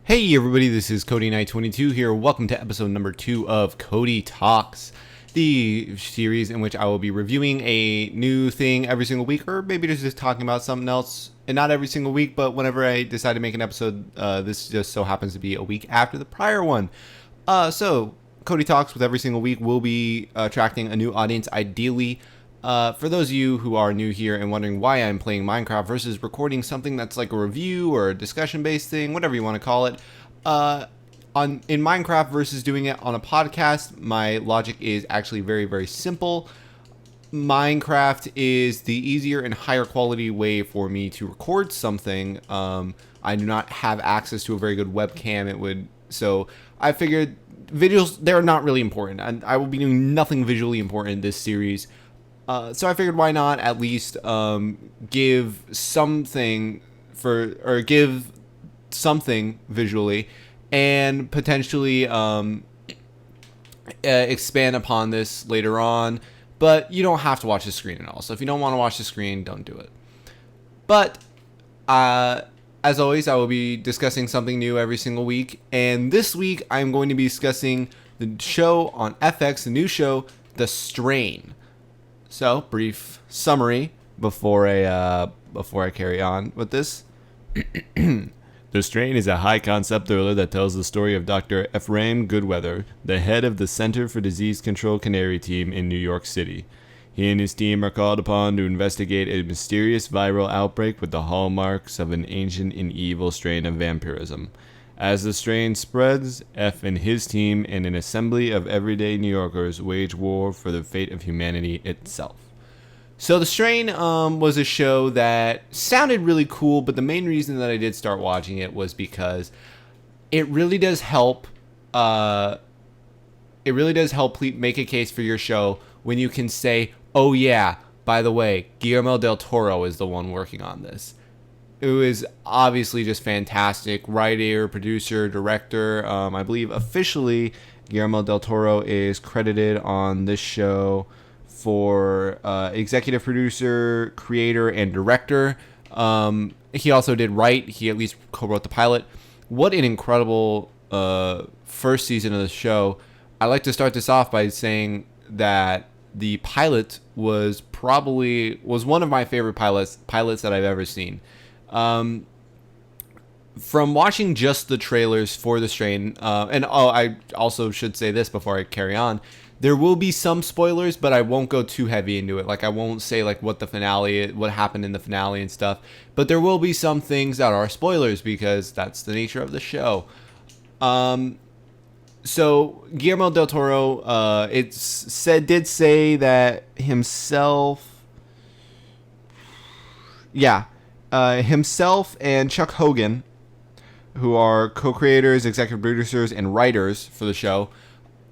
Hey everybody, this is Cody Knight 22 here. Welcome to episode number 2 of Cody Talks, the series in which I will be reviewing a new thing every single week, or maybe just talking about something else. And not every single week, but whenever I decide to make an episode, this just so happens to be a week after the prior one. So Cody Talks with every single week will be attracting a new audience, ideally. For those of you who are new here and wondering why I'm playing Minecraft versus recording something that's like a review or a discussion-based thing, whatever you want to call it, in Minecraft versus doing it on a podcast, my logic is actually very, very simple. Minecraft is the easier and higher quality way for me to record something. I do not have access to a very good webcam. So I figured visuals, they're not really important. And I will be doing nothing visually important in this series. So I figured why not at least give something visually and potentially expand upon this later on. But you don't have to watch the screen at all. So if you don't want to watch the screen, don't do it. But as always, I will be discussing something new every single week. And this week, I'm going to be discussing the show on FX, the new show, The Strain. So, brief summary before I carry on with this. The Strain is a high-concept thriller that tells the story of Dr. Ephraim Goodweather, the head of the Center for Disease Control Canary Team in New York City. He and his team are called upon to investigate a mysterious viral outbreak with the hallmarks of an ancient and evil strain of vampirism. As the strain spreads, F and his team and an assembly of everyday New Yorkers wage war for the fate of humanity itself. So The Strain was a show that sounded really cool, but the main reason that I did start watching it was because it really does help. Make a case for your show when you can say, "Oh yeah, by the way, Guillermo del Toro is the one working on this." It was obviously just fantastic. Writer, producer, director. I believe officially Guillermo del Toro is credited on this show for executive producer, creator, and director. He also did write. He at least co-wrote the pilot. What an incredible first season of the show. I'd like to start this off by saying that the pilot was one of my favorite pilots that I've ever seen. From watching just the trailers for The Strain, I also should say this before I carry on, there will be some spoilers, but I won't go too heavy into it. Like, I won't say like what happened in the finale and stuff, but there will be some things that are spoilers because that's the nature of the show. So Guillermo del Toro, did say that himself, himself and Chuck Hogan, who are co-creators, executive producers, and writers for the show,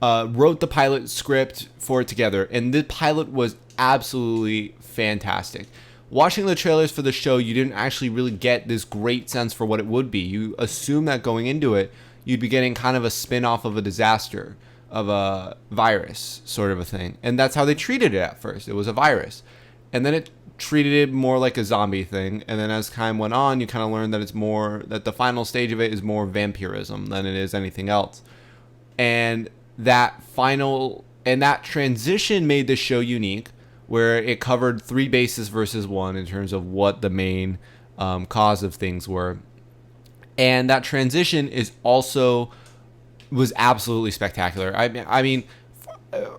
wrote the pilot script for it together, and the pilot was absolutely fantastic. Watching the trailers for the show, you didn't actually really get this great sense for what it would be. You assume that going into it, you'd be getting kind of a spin-off of a disaster, of a virus sort of a thing. And that's how they treated it at first. It was a virus. And then it treated it more like a zombie thing. And then as time went on, you kind of learned that the final stage of it is more vampirism than it is anything else. And that transition made the show unique, where it covered 3 bases versus 1 in terms of what the main cause of things were. And that transition was absolutely spectacular. I mean,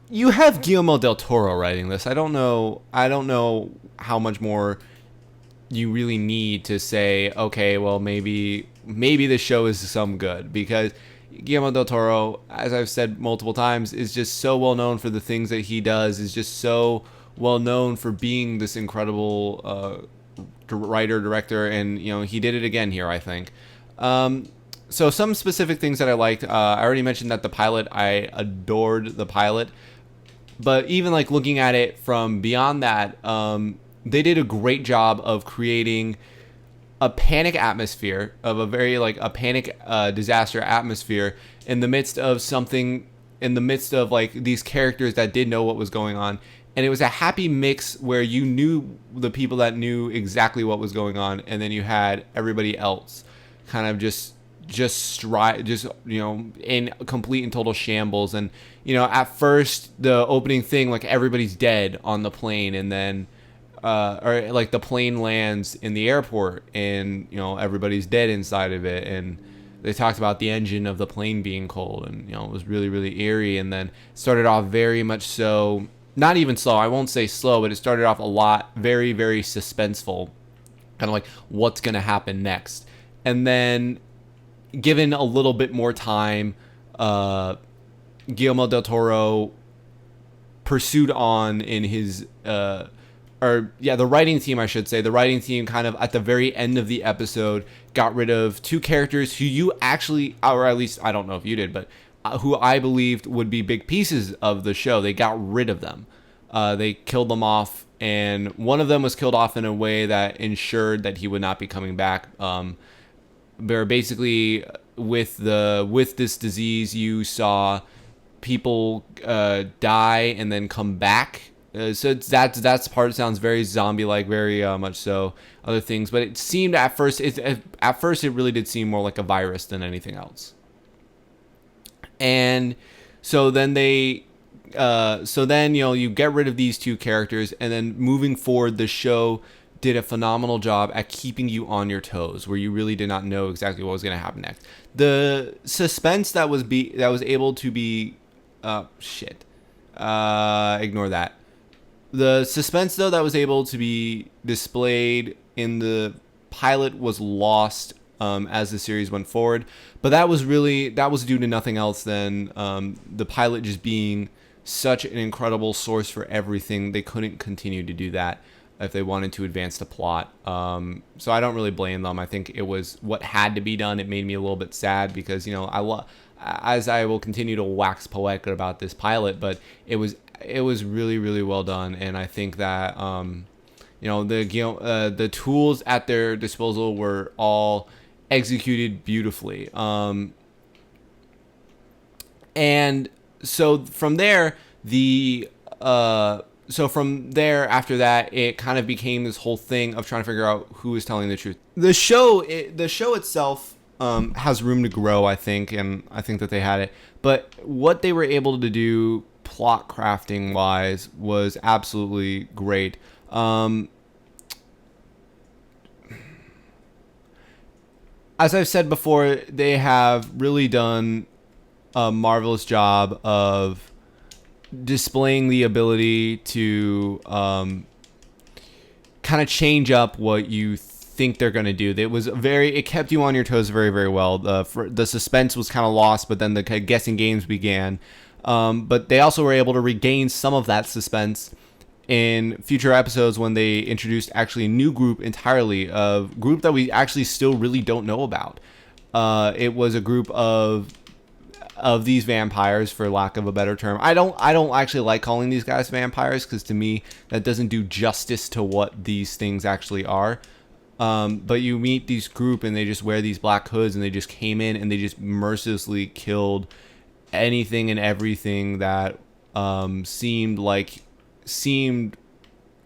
you have Guillermo del Toro writing this. I don't know how much more you really need to say, okay, well, maybe this show is some good, because Guillermo del Toro, as I've said multiple times, is just so well known for the things that he does, is just so well known for being this incredible writer, director, and he did it again here, I think. So some specific things that I liked, I already mentioned that the pilot, I adored the pilot, but even like looking at it from beyond that, they did a great job of creating a panic atmosphere, of a panic disaster atmosphere in the midst of like these characters that did know what was going on. And it was a happy mix where you knew the people that knew exactly what was going on, and then you had everybody else kind of just just in complete and total shambles. And at first the opening thing, like everybody's dead on the plane, and then or like the plane lands in the airport, and everybody's dead inside of it. And they talked about the engine of the plane being cold, and it was really, really eerie. And then started off very much so, not even slow, I won't say slow, but it started off a lot very, very suspenseful, kind of like what's gonna happen next. And then given a little bit more time, Guillermo del Toro pursued on in his the writing team, I should say. The writing team kind of at the very end of the episode got rid of two characters who you actually, or at least I don't know if you did, but who I believed would be big pieces of the show. They got rid of them. They killed them off, and one of them was killed off in a way that ensured that he would not be coming back. They're basically with this disease, you saw people die and then come back. So that's part sounds very zombie-like, very much so other things. But it seemed at first it really did seem more like a virus than anything else. And so then you get rid of these two characters, and then moving forward, the show did a phenomenal job at keeping you on your toes, where you really did not know exactly what was going to happen next. The suspense that was able to be ignore that. The suspense, though, that was able to be displayed in the pilot was lost as the series went forward. But that was due to nothing else than the pilot just being such an incredible source for everything. They couldn't continue to do that if they wanted to advance the plot. So I don't really blame them. I think it was what had to be done. It made me a little bit sad because, as I will continue to wax poetic about this pilot, but it was really, really well done. And I think that the tools at their disposal were all executed beautifully. And so from there, after that, it kind of became this whole thing of trying to figure out who is telling the truth. The show itself has room to grow, I think, and I think that they had it. But what they were able to do plot crafting wise was absolutely great. As I've said before, they have really done a marvelous job of displaying the ability to kind of change up what you think they're going to do. It kept you on your toes very, very well. The suspense was kind of lost, but then the guessing games began. But they also were able to regain some of that suspense in future episodes when they introduced actually a new group entirely, a group that we actually still really don't know about. It was a group of these vampires, for lack of a better term. I don't actually like calling these guys vampires, because to me that doesn't do justice to what these things actually are. But you meet these group and they just wear these black hoods, and they just came in and they just mercilessly killed anything and everything that seemed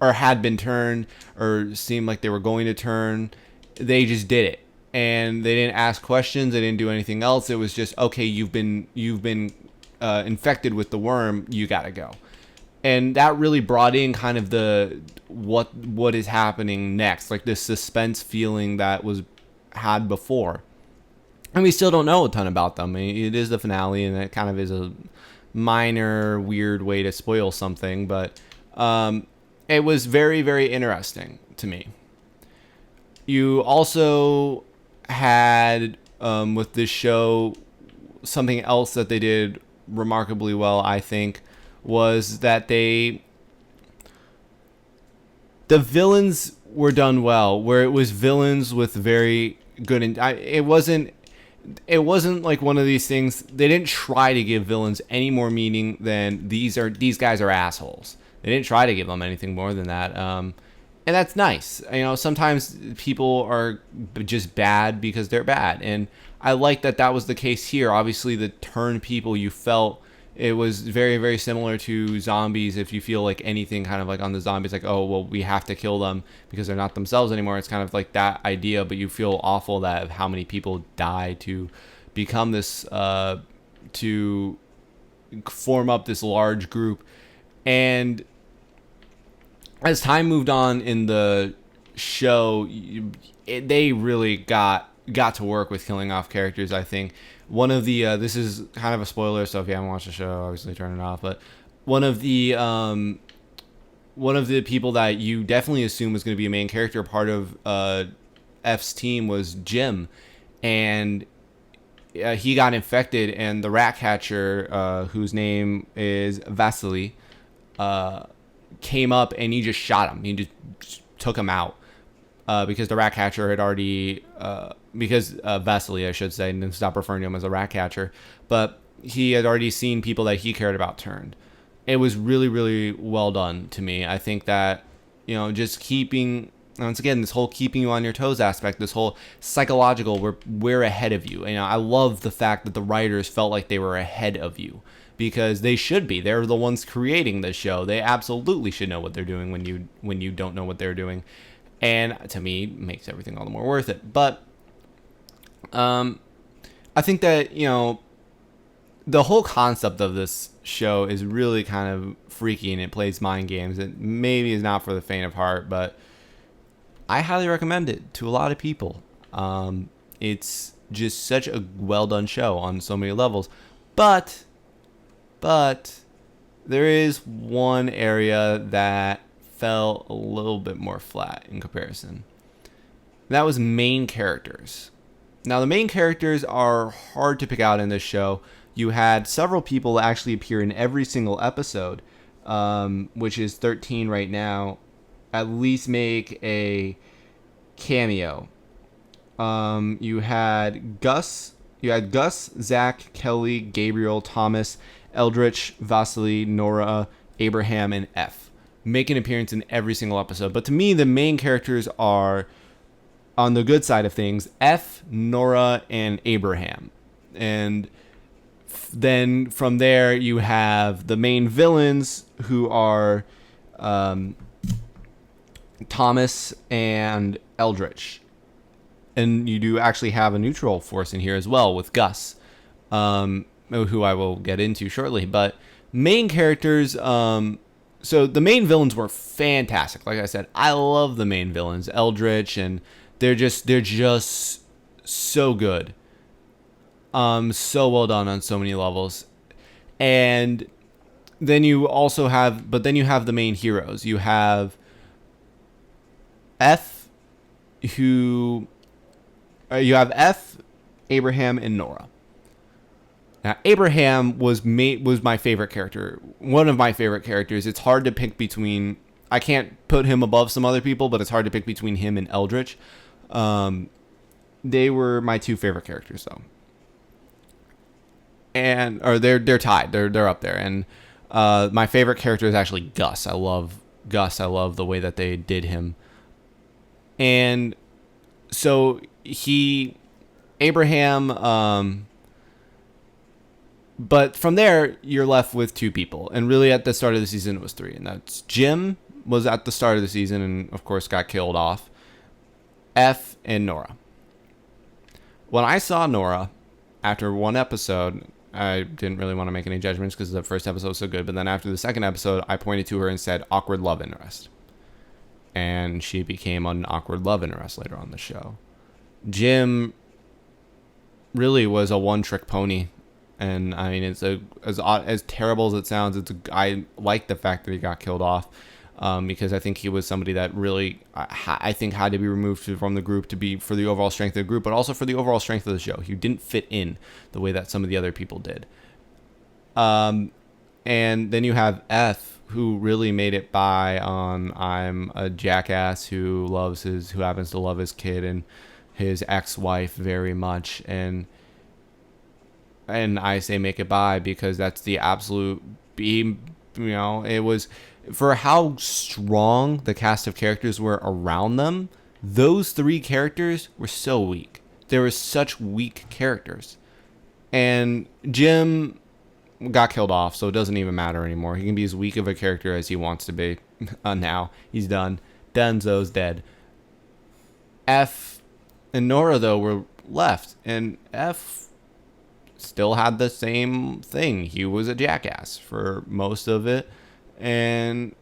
or had been turned or seemed like they were going to turn. They just did it, and they didn't ask questions. They didn't do anything else. It was just, okay, you've been infected with the worm. You gotta go. And that really brought in kind of the what is happening next, like this suspense feeling that was had before. And we still don't know a ton about them. I mean, it is the finale, and it kind of is a minor, weird way to spoil something. But it was very, very interesting to me. You also had, with this show, something else that they did remarkably well, I think, was that the villains were done well, where it was villains with very good... It wasn't like one of these things. They didn't try to give villains any more meaning than these guys are assholes. They didn't try to give them anything more than that. And that's nice. Sometimes people are just bad because they're bad. And I like that was the case here. Obviously, the Turn people, you felt It was very, very similar to zombies. If you feel like anything kind of like on the zombies, like, oh, well, we have to kill them because they're not themselves anymore. It's kind of like that idea, but you feel awful that how many people die to become this, to form up this large group. And as time moved on in the show, they really got to work with killing off characters. I think one of the this is kind of a spoiler, so if you haven't watched the show, obviously turn it off. But one of the people that you definitely assume was going to be a main character, part of F's team, was Jim, and he got infected, and the rat catcher, whose name is Vasily, came up and he just shot him. He just took him out. Because the rat catcher had already, Vasily, I should say, and stop referring to him as a rat catcher, but he had already seen people that he cared about turned. It was really, really well done to me. I think that, just keeping, once again, this whole keeping you on your toes aspect, this whole psychological, we're ahead of you. I love the fact that the writers felt like they were ahead of you, because they should be. They're the ones creating the show. They absolutely should know what they're doing when you don't know what they're doing. And to me, makes everything all the more worth it. But I think that, the whole concept of this show is really kind of freaky, and it plays mind games. It maybe is not for the faint of heart, but I highly recommend it to a lot of people. It's just such a well-done show on so many levels. But there is one area that fell a little bit more flat in comparison. That was main characters. Now, the main characters are hard to pick out in this show. You had several people that actually appear in every single episode, which is 13 right now, at least make a cameo. You had Gus, Zach, Kelly, Gabriel, Thomas, Eldritch, Vasily, Nora, Abraham, and F make an appearance in every single episode. But to me, the main characters are, on the good side of things, F, Nora, and Abraham. And then from there, you have the main villains, who are Thomas and Eldritch. And you do actually have a neutral force in here as well with Gus, who I will get into shortly. But main characters, so the main villains were fantastic. Like I said, I love the main villains, Eldritch, and they're just so good. So well done on so many levels. And then you also have, the main heroes. You have F, you have F, Abraham, and Nora. Now, Abraham was my favorite character, one of my favorite characters. It's hard to pick between. I can't put him above some other people, but it's hard to pick between him and Eldritch. They were my two favorite characters, though, or they're tied. They're up there. And my favorite character is actually Gus. I love Gus. I love the way that they did him. And so Abraham. But from there, you're left with two people. And really, at the start of the season, it was three. And that's Jim was at the start of the season and, of course, got killed off. F and Nora. When I saw Nora, after one episode, I didn't really want to make any judgments because the first episode was so good. But then after the second episode, I pointed to her and said, awkward love interest. And she became an awkward love interest later on the show. Jim really was a one-trick pony. And I mean, it's as terrible as it sounds. I like the fact that he got killed off, because I think he was somebody that really I think had to be removed from the group for the overall strength of the group, but also for the overall strength of the show. He didn't fit in the way that some of the other people did. And then you have F, who really made it by on I'm a jackass who happens to love his kid and his ex-wife very much, and I say make it by because that's the absolute beam. It was, for how strong the cast of characters were around them, those three characters were so weak. They were such weak characters. And Jim got killed off, so it doesn't even matter anymore. He can be as weak of a character as he wants to be. Now he's done. Denzo's dead. F and Nora though were left, and F still had the same thing. He was a jackass for most of it, and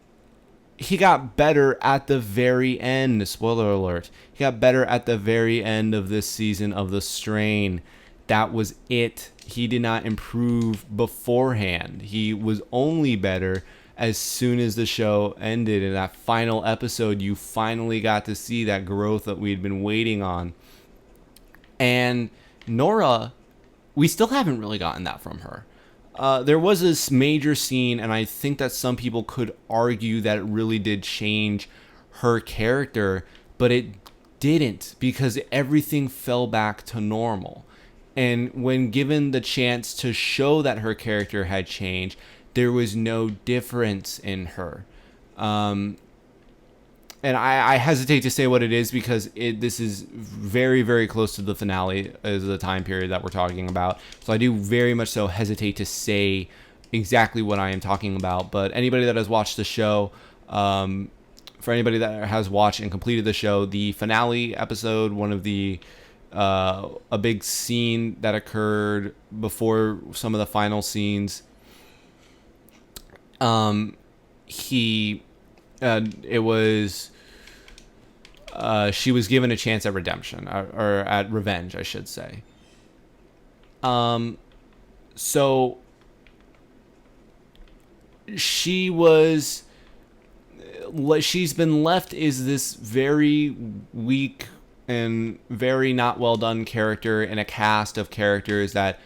he got better at the very end. Spoiler alert. He got better at the very end of this season of The Strain. That was it. He did not improve beforehand. He was only better as soon as the show ended. In that final episode, you finally got to see that growth that we'd been waiting on. And Nora, we still haven't really gotten that from her. There was this major scene, and I think that some people could argue that it really did change her character, but it didn't, because everything fell back to normal. And when given the chance to show that her character had changed, there was no difference in her. And I hesitate to say what it is, because this is very, very close to the finale as the time period that we're talking about. So I do very much so hesitate to say exactly what I am talking about. But anybody that has watched the show, for anybody that has watched and completed the show, the finale episode, one of the a big scene that occurred before some of the final scenes, she was given a chance at redemption, or at revenge, I should say. So she's been left is this very weak and very not well done character in a cast of characters that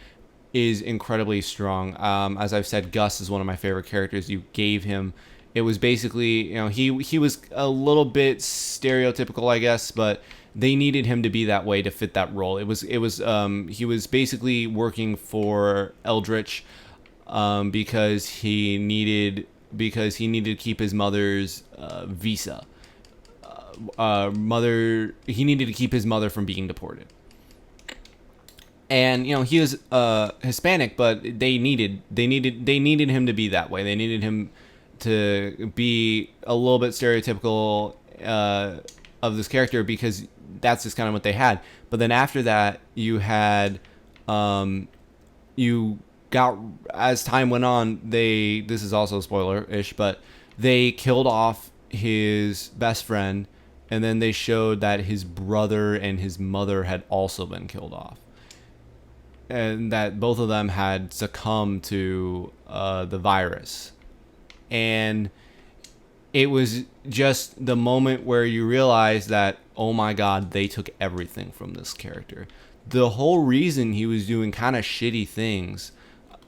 is incredibly strong. As I've said, Gus is one of my favorite characters. You gave him, it was basically, he was a little bit stereotypical, I guess, but they needed him to be that way to fit that role. He was basically working for Eldritch, because he needed to keep his mother's visa. He needed to keep his mother from being deported. And he was Hispanic, but they needed him to be that way. They needed him to be a little bit stereotypical of this character, because that's just kind of what they had. But then after that, you had as time went on, this is also spoiler-ish, but they killed off his best friend, and then they showed that his brother and his mother had also been killed off, and that both of them had succumbed to the virus. And it was just the moment where you realize that, oh my God, they took everything from this character. The whole reason he was doing kind of shitty things,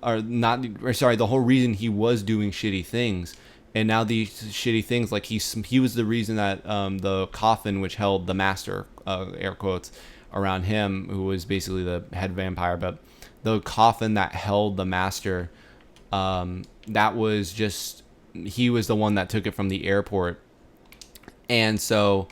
the whole reason he was doing shitty things, and now these shitty things, like he was the reason that the coffin which held the master, air quotes, around him, who was basically the head vampire, but the coffin that held the master, that was just, he was the one that took it from the airport. And so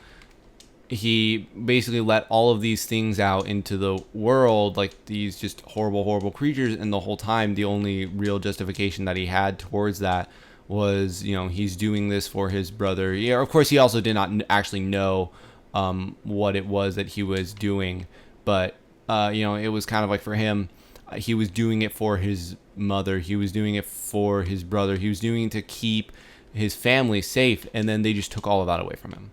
he basically let all of these things out into the world, like these just horrible, horrible creatures. And the whole time, the only real justification that he had towards that was, he's doing this for his brother. Yeah, of course, he also did not actually know what it was that he was doing. But, it was kind of like, for him, he was doing it for his mother. He was doing it for his brother. He was doing it to keep his family safe. And then they just took all of that away from him.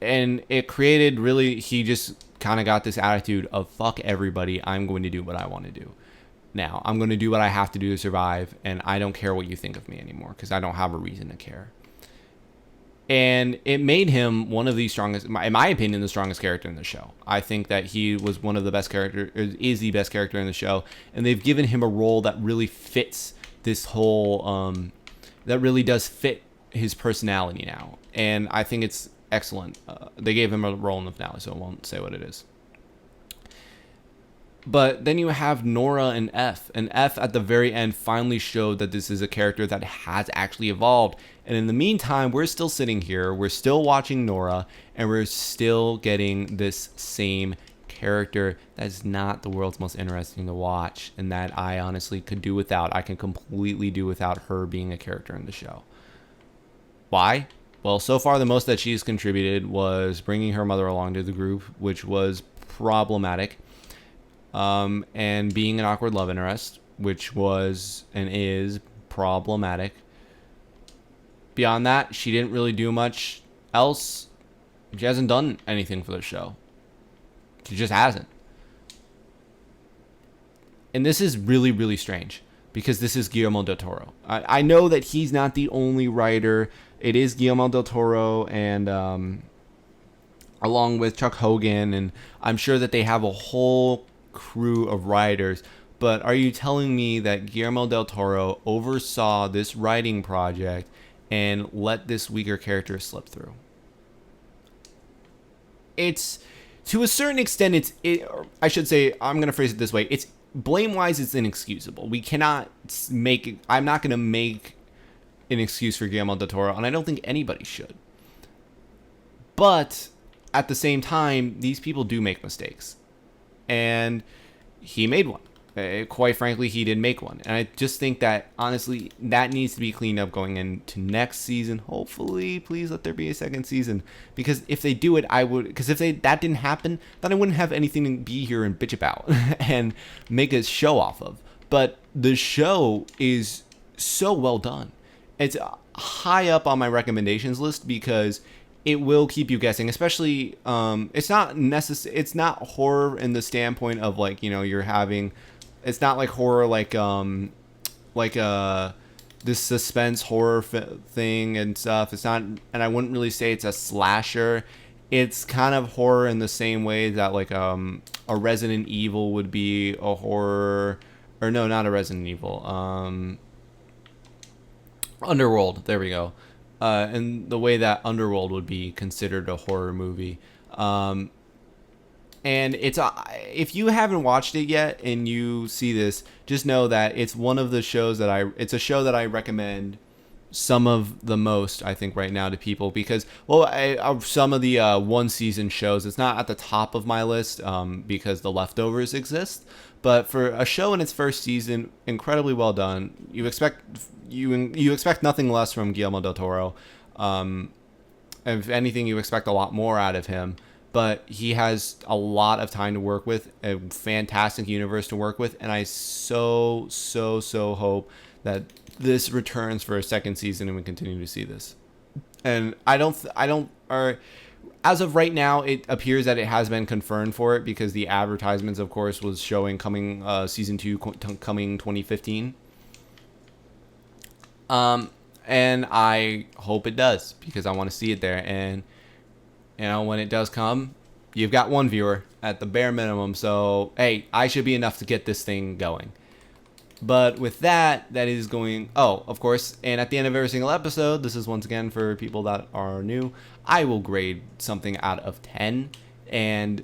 And it created, really, he just kind of got this attitude of, fuck everybody. I'm going to do what I want to do. Now, I'm going to do what I have to do to survive. And I don't care what you think of me anymore, because I don't have a reason to care. And it made him one of the strongest, in my opinion, the strongest character in the show. I think that he was one of the best characters, is the best character in the show. And they've given him a role that really fits this whole, that really does fit his personality now. And I think it's excellent. They gave him a role in the finale, so I won't say what it is. But then you have Nora and F. And F at the very end finally showed that this is a character that has actually evolved. And in the meantime, we're still sitting here. We're still watching Nora. And we're still getting this same character that is not the world's most interesting to watch, and that I honestly could do without. I can completely do without her being a character in the show. Why? Well, so far the most that she's contributed was bringing her mother along to the group, which was problematic, and being an awkward love interest, which was and is problematic. Beyond that, she didn't really do much else. She hasn't done anything for the show. She just hasn't. And this is really, really strange because this is Guillermo del Toro. I know that he's not the only writer. It is Guillermo del Toro and along with Chuck Hogan, and I'm sure that they have a whole crew of writers. But are you telling me that Guillermo del Toro oversaw this writing project and let this weaker character slip through? It's, to a certain extent, I should say, I'm going to phrase it this way. It's blame-wise, it's inexcusable. We cannot I'm not going to make an excuse for Guillermo del Toro, and I don't think anybody should. But at the same time, these people do make mistakes. And he made one. Quite frankly, he did make one. And I just think that, honestly, that needs to be cleaned up going into next season. Hopefully, please let there be a second season. Because if they do it, because if that didn't happen, then I wouldn't have anything to be here and bitch about and make a show off of. But the show is so well done. It's high up on my recommendations list because it will keep you guessing, especially it's not horror in the standpoint of like, you're having, it's not like horror like this suspense horror thing and stuff. It's not, and I wouldn't really say it's a slasher. It's kind of horror in the same way that like a Resident Evil would be a horror, or no, not a Resident Evil. Underworld, there we go. And the way that Underworld would be considered a horror movie. And it's if you haven't watched it yet and you see this, just know that it's one of the shows it's a show that I recommend some of the most, I think, right now to people because, of some of the one season shows, it's not at the top of my list because The Leftovers exist. But for a show in its first season, incredibly well done. You expect nothing less from Guillermo del Toro. If anything, you expect a lot more out of him. But he has a lot of time to work with, a fantastic universe to work with, and I so hope that this returns for a second season and we continue to see this. And as of right now, it appears that it has been confirmed for it because the advertisements, of course, was showing coming season 2 coming 2015. And I hope it does because I want to see it there. And when it does come, you've got one viewer at the bare minimum. So hey, I should be enough to get this thing going. But with that is going... Oh, of course, and at the end of every single episode, this is once again for people that are new, I will grade something out of 10, and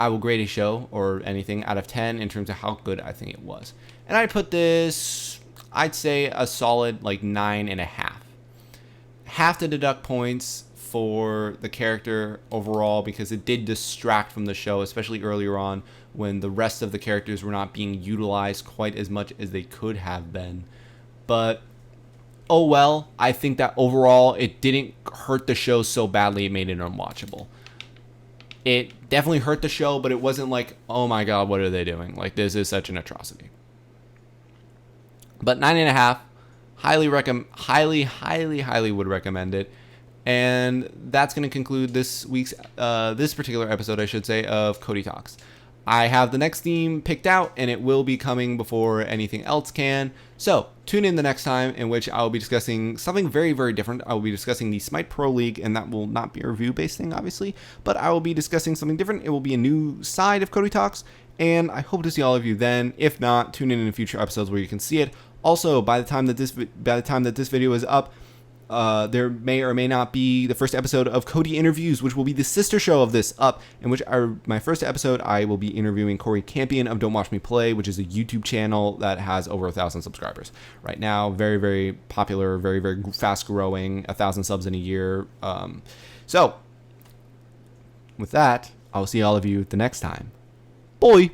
I will grade a show or anything out of 10 in terms of how good I think it was. And I put this, I'd say, a solid, 9.5. Have to deduct points for the character overall because it did distract from the show, especially earlier on when the rest of the characters were not being utilized quite as much as they could have been. But oh well, I think that overall it didn't hurt the show so badly it made it unwatchable. It definitely hurt the show, but it wasn't like, oh my god, what are they doing? Like, this is such an atrocity. But 9.5, highly would recommend it. And that's going to conclude this week's, this particular episode, I should say, of Cody Talks. I have the next theme picked out, and it will be coming before anything else can. So, tune in the next time, in which I will be discussing something very, very different. I will be discussing the Smite Pro League, and that will not be a review-based thing, obviously. But I will be discussing something different. It will be a new side of Cody Talks, and I hope to see all of you then. If not, tune in future episodes where you can see it. Also, by the time that this video is up, there may or may not be the first episode of Cody Interviews, which will be the sister show of this up, in which my first episode, I will be interviewing Corey Campion of Don't Watch Me Play, which is a YouTube channel that has over 1,000 subscribers right now. Very, very popular, very, very fast growing, 1,000 subs in a year. So with that, I'll see all of you the next time Bye.